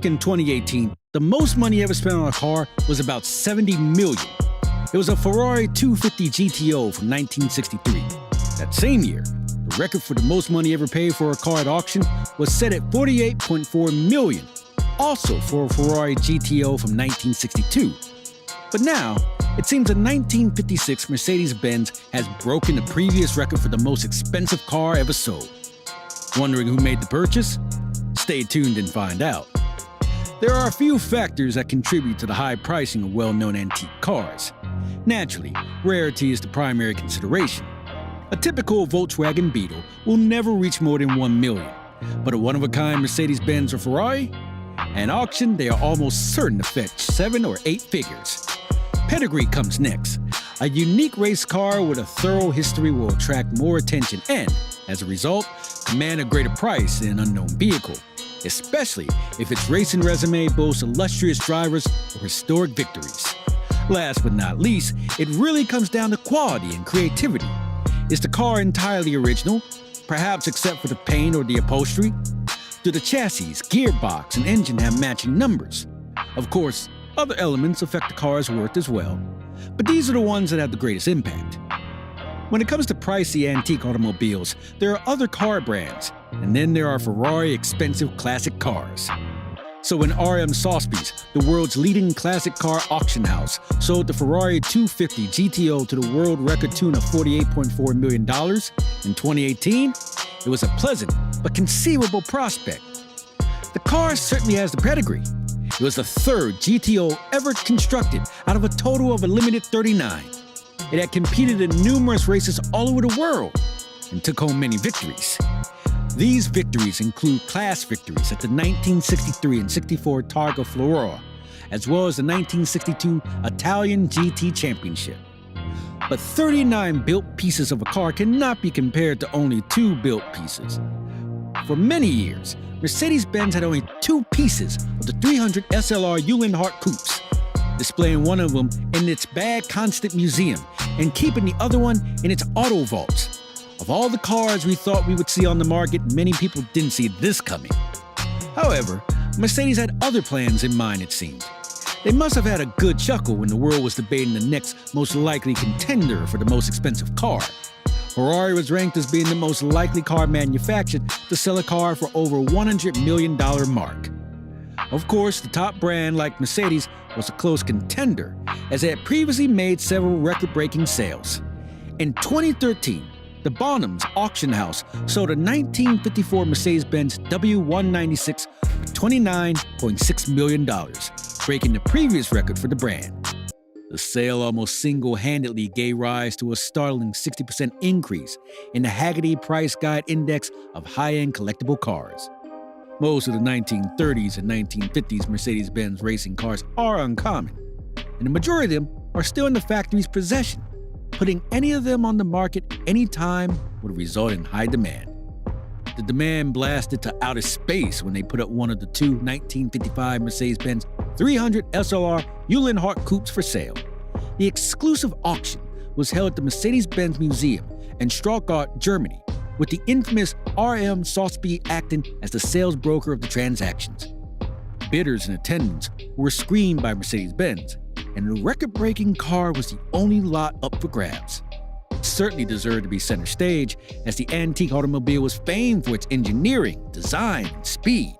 Back in 2018, the most money ever spent on a car was about $70 million. It was a Ferrari 250 GTO from 1963. That same year, the record for the most money ever paid for a car at auction was set at $48.4 million, also for a Ferrari GTO from 1962. But now, it seems a 1956 Mercedes-Benz has broken the previous record for the most expensive car ever sold. Wondering who made the purchase? Stay tuned and find out. There are a few factors that contribute to the high pricing of well-known antique cars. Naturally, rarity is the primary consideration. A typical Volkswagen Beetle will never reach more than $1 million, but a one-of-a-kind Mercedes-Benz or Ferrari? At auction, they are almost certain to fetch 7 or 8 figures. Pedigree comes next. A unique race car with a thorough history will attract more attention and, as a result, command a greater price than an unknown vehicle, especially if its racing resume boasts illustrious drivers or historic victories. Last but not least, it really comes down to quality and creativity. Is the car entirely original, perhaps except for the paint or the upholstery? Do the chassis, gearbox, and engine have matching numbers? Of course, other elements affect the car's worth as well, but these are the ones that have the greatest impact. When it comes to pricey antique automobiles, there are other car brands, and then there are Ferrari expensive classic cars. So when RM Sotheby's, the world's leading classic car auction house, sold the Ferrari 250 GTO to the world record tune of $48.4 million in 2018, it was a pleasant but conceivable prospect. The car certainly has the pedigree. It was the third GTO ever constructed out of a total of a limited 39. It had competed in numerous races all over the world and took home many victories. These victories include class victories at the 1963 and 64 Targa Florio, as well as the 1962 Italian GT Championship. But 39 built pieces of a car cannot be compared to only 2 built pieces. For many years, Mercedes-Benz had only 2 pieces of the 300 SLR Uhlenhaut Coupes, displaying one of them in its Bad Constant Museum and keeping the other one in its auto vaults. Of all the cars we thought we would see on the market, many people didn't see this coming. However, Mercedes had other plans in mind, it seemed. They must have had a good chuckle when the world was debating the next most likely contender for the most expensive car. Ferrari was ranked as being the most likely car manufactured to sell a car for over $100 million mark. Of course, the top brand, like Mercedes, was a close contender, as it had previously made several record-breaking sales. In 2013, the Bonhams auction house sold a 1954 Mercedes-Benz W196 for $29.6 million, breaking the previous record for the brand. The sale almost single-handedly gave rise to a startling 60% increase in the Hagerty Price Guide Index of high-end collectible cars. Most of the 1930s and 1950s Mercedes-Benz racing cars are uncommon, and the majority of them are still in the factory's possession. Putting any of them on the market any time would result in high demand. The demand blasted to outer space when they put up one of the 2 1955 Mercedes-Benz 300 SLR Uhlenhaut Coupes for sale. The exclusive auction was held at the Mercedes-Benz Museum in Stuttgart, Germany, with the infamous RM Sotheby's acting as the sales broker of the transactions. Bidders in attendance were screened by Mercedes-Benz, and the record-breaking car was the only lot up for grabs. It certainly deserved to be center stage, as the antique automobile was famed for its engineering, design, and speed.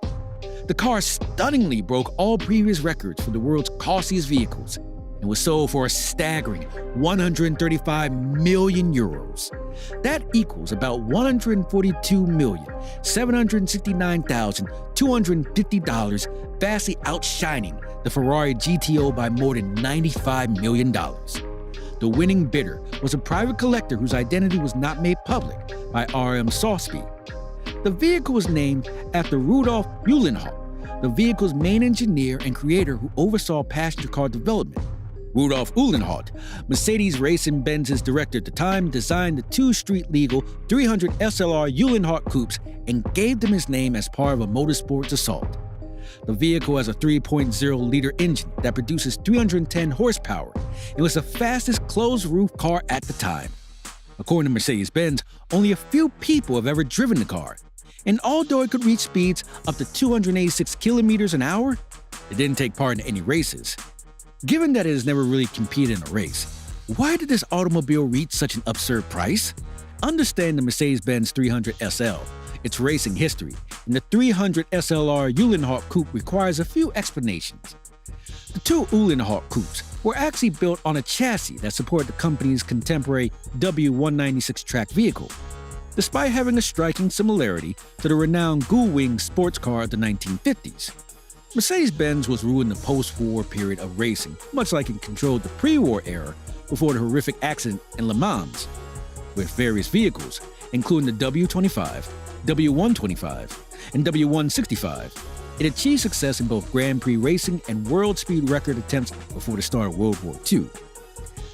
The car stunningly broke all previous records for the world's costliest vehicles and was sold for a staggering 135 million euros. That equals about $142,769,250, vastly outshining the Ferrari GTO by more than $95 million. The winning bidder was a private collector whose identity was not made public by RM Sotheby's. The vehicle was named after Rudolf Uhlenhaut, the vehicle's main engineer and creator who oversaw passenger car development. Rudolf Uhlenhaut, Mercedes-Benz's director at the time, designed the 2 street-legal 300 SLR Uhlenhaut Coupes and gave them his name as part of a motorsports assault. The vehicle has a 3.0-liter engine that produces 310 horsepower and was the fastest closed-roof car at the time. According to Mercedes-Benz, only a few people have ever driven the car. And although it could reach speeds up to 286 kilometers an hour, it didn't take part in any races. Given that it has never really competed in a race, why did this automobile reach such an absurd price? Understand the Mercedes-Benz 300 SL, its racing history, and the 300 SLR Uhlenhaut Coupe requires a few explanations. The two Uhlenhaut Coupes were actually built on a chassis that supported the company's contemporary W196 track vehicle, despite having a striking similarity to the renowned gull-wing sports car of the 1950s. Mercedes-Benz was ruling the post-war period of racing, much like it controlled the pre-war era before the horrific accident in Le Mans. With various vehicles, including the W25, W125, and W165, it achieved success in both Grand Prix racing and world speed record attempts before the start of World War II.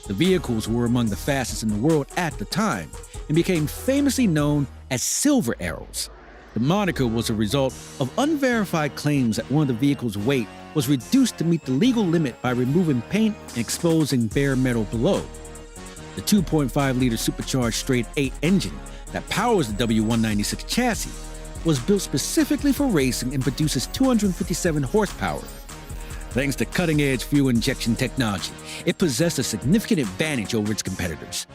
The vehicles were among the fastest in the world at the time and became famously known as Silver Arrows. The moniker was a result of unverified claims that one of the vehicle's weight was reduced to meet the legal limit by removing paint and exposing bare metal below. The 2.5-liter supercharged straight-8 engine that powers the W196 chassis was built specifically for racing and produces 257 horsepower. Thanks to cutting-edge fuel injection technology, it possessed a significant advantage over its competitors.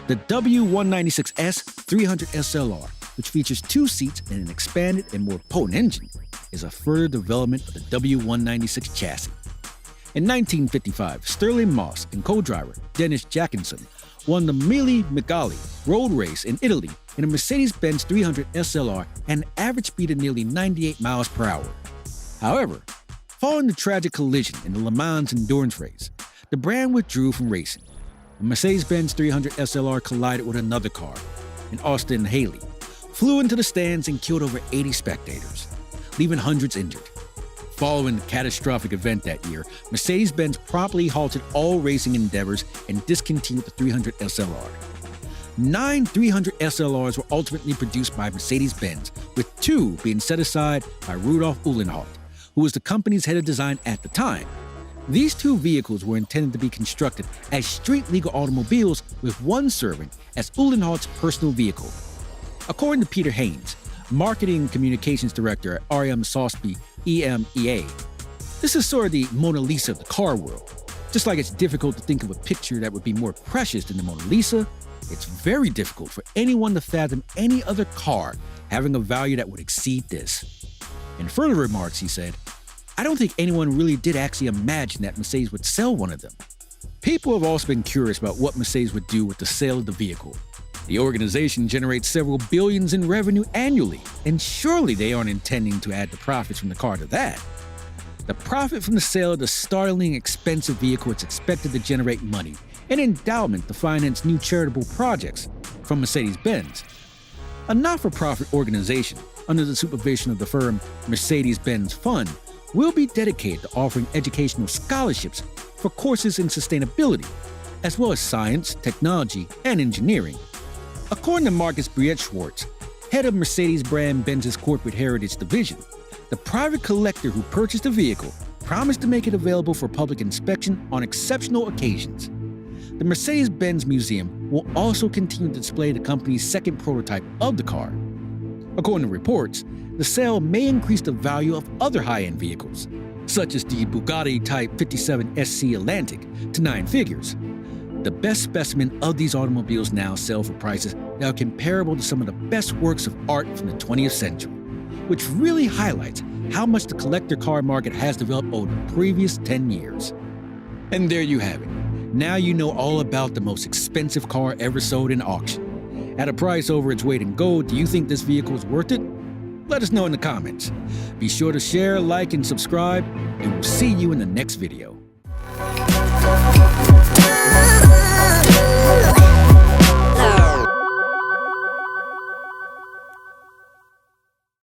The W196S 300 SLR, which features 2 seats and an expanded and more potent engine, is a further development of the W196 chassis. In 1955, Sterling Moss and co-driver Dennis Jackinson won the Mille Miglia road race in Italy in a Mercedes-Benz 300 SLR at an average speed of nearly 98 miles per hour. However, following the tragic collision in the Le Mans endurance race, the brand withdrew from racing. The Mercedes-Benz 300 SLR collided with another car, an Austin Haley, flew into the stands and killed over 80 spectators, leaving hundreds injured. Following the catastrophic event that year, Mercedes-Benz promptly halted all racing endeavors and discontinued the 300 SLR. 9 300 SLRs were ultimately produced by Mercedes-Benz, with 2 being set aside by Rudolf Uhlenhaut, who was the company's head of design at the time. These 2 vehicles were intended to be constructed as street-legal automobiles, with one serving as Uhlenhaut's personal vehicle. According to Peter Haynes, Marketing and Communications Director at R.M. Sosby EMEA, this is sort of the Mona Lisa of the car world. Just like it's difficult to think of a picture that would be more precious than the Mona Lisa, it's very difficult for anyone to fathom any other car having a value that would exceed this. In further remarks, he said, "I don't think anyone really did actually imagine that Mercedes would sell one of them." People have also been curious about what Mercedes would do with the sale of the vehicle. The organization generates several billions in revenue annually, and surely they aren't intending to add the profits from the car to that. The profit from the sale of the startlingly expensive vehicle is expected to generate money, an endowment to finance new charitable projects from Mercedes-Benz. A not-for-profit organization, under the supervision of the firm Mercedes-Benz Fund, will be dedicated to offering educational scholarships for courses in sustainability, as well as science, technology, and engineering. According to Marcus Briet-Schwartz, head of Mercedes-Benz's corporate heritage division, the private collector who purchased the vehicle promised to make it available for public inspection on exceptional occasions. The Mercedes-Benz Museum will also continue to display the company's second prototype of the car. According to reports, the sale may increase the value of other high-end vehicles, such as the Bugatti Type 57 SC Atlantic, to 9 figures. The best specimen of these automobiles now sell for prices that are comparable to some of the best works of art from the 20th century, which really highlights how much the collector car market has developed over the previous 10 years. And there you have it. Now you know all about the most expensive car ever sold in auction. At a price over its weight in gold, do you think this vehicle is worth it? Let us know in the comments. Be sure to share, like, and subscribe, and we'll see you in the next video.